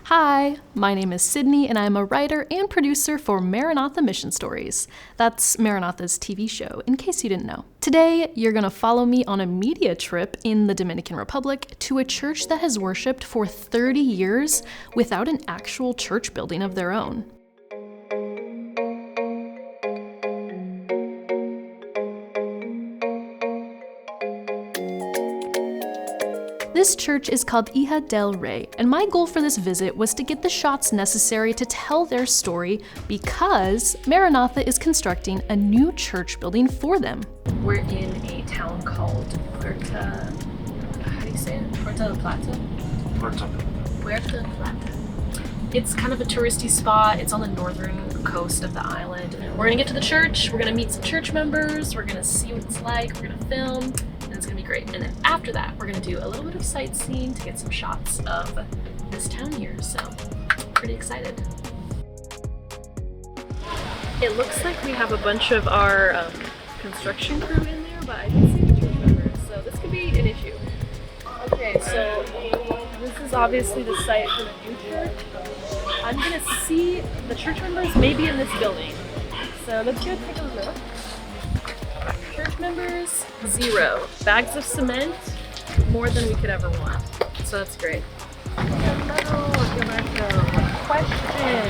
Hi, my name is Sydney and I'm a writer and producer for Maranatha Mission Stories. That's Maranatha's TV show, in case you didn't know. Today, you're gonna follow me on a media trip in the Dominican Republic to a church that has worshipped for 30 years without an actual church building of their own. This church is called Hija del Rey, and my goal for this visit was to get the shots necessary to tell their story because Maranatha is constructing a new church building for them. We're in a town called Puerto Plata? Puerto Plata. It's kind of a touristy spot. It's on the northern coast of the island. We're gonna get to the church, we're gonna meet some church members, we're gonna see what it's like, we're gonna film, and it's gonna be great. And then after that, we're gonna do a little bit of sightseeing to get some shots of this town here, so pretty excited. It looks like we have a bunch of our construction crew in there, but I didn't see the church members, so this could be an issue. Okay, so this is obviously the site for the new church. I'm gonna see the church members maybe in this building. So let's go take a look. Church members, 0. Bags of cement, more than we could ever want. So that's great. Hello, question.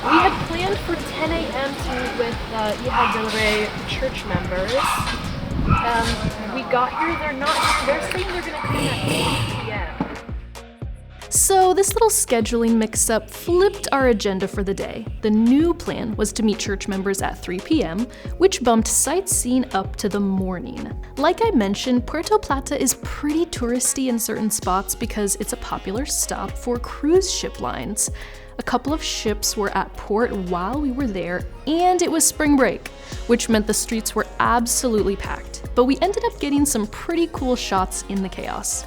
We had planned for 10 a.m. to meet with Hija del Rey church members. We got here, they're not here. They're saying they're gonna come at 8 p.m. So this little scheduling mix-up flipped our agenda for the day. The new plan was to meet church members at 3 p.m., which bumped sightseeing up to the morning. Like I mentioned, Puerto Plata is pretty touristy in certain spots because it's a popular stop for cruise ship lines. A couple of ships were at port while we were there, and it was spring break, which meant the streets were absolutely packed. But we ended up getting some pretty cool shots in the chaos.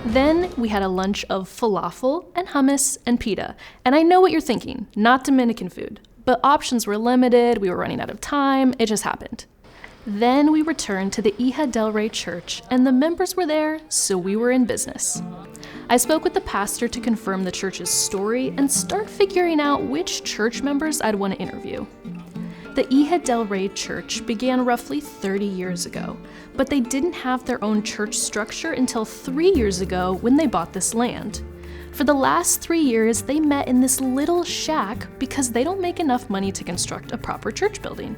Then we had a lunch of falafel and hummus and pita. And I know what you're thinking, not Dominican food. But options were limited, we were running out of time, it just happened. Then we returned to the Hija del Rey church and the members were there, so we were in business. I spoke with the pastor to confirm the church's story and start figuring out which church members I'd want to interview. The Hija del Rey church began roughly 30 years ago, but they didn't have their own church structure until 3 years ago when they bought this land. For the last 3 years, they met in this little shack because they don't make enough money to construct a proper church building.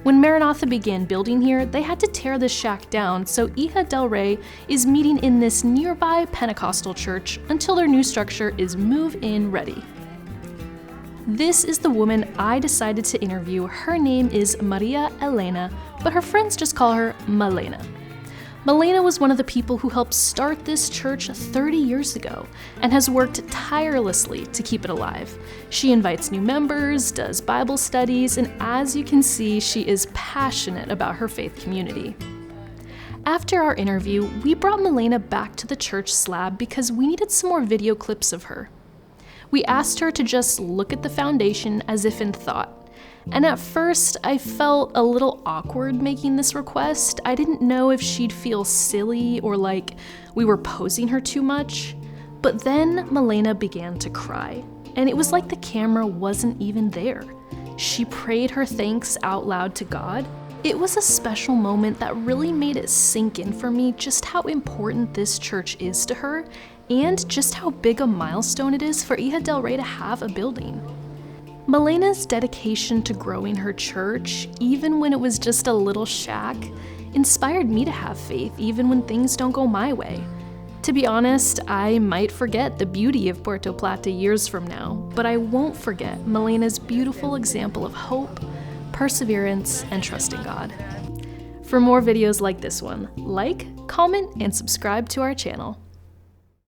When Maranatha began building here, they had to tear this shack down, so Hija del Rey is meeting in this nearby Pentecostal church until their new structure is move-in ready. This is the woman I decided to interview. Her name is Maria Elena, but her friends just call her Malena. Malena was one of the people who helped start this church 30 years ago and has worked tirelessly to keep it alive. She invites new members, does Bible studies, and as you can see, she is passionate about her faith community. After our interview, we brought Malena back to the church slab because we needed some more video clips of her. We asked her to just look at the foundation as if in thought. And at first, I felt a little awkward making this request. I didn't know if she'd feel silly or like we were posing her too much. But then Malena began to cry, and it was like the camera wasn't even there. She prayed her thanks out loud to God. It was a special moment that really made it sink in for me just how important this church is to her and just how big a milestone it is for Hija del Rey to have a building. Malena's dedication to growing her church, even when it was just a little shack, inspired me to have faith even when things don't go my way. To be honest, I might forget the beauty of Puerto Plata years from now, but I won't forget Malena's beautiful example of hope, perseverance, and trusting God. For more videos like this one, like, comment, and subscribe to our channel.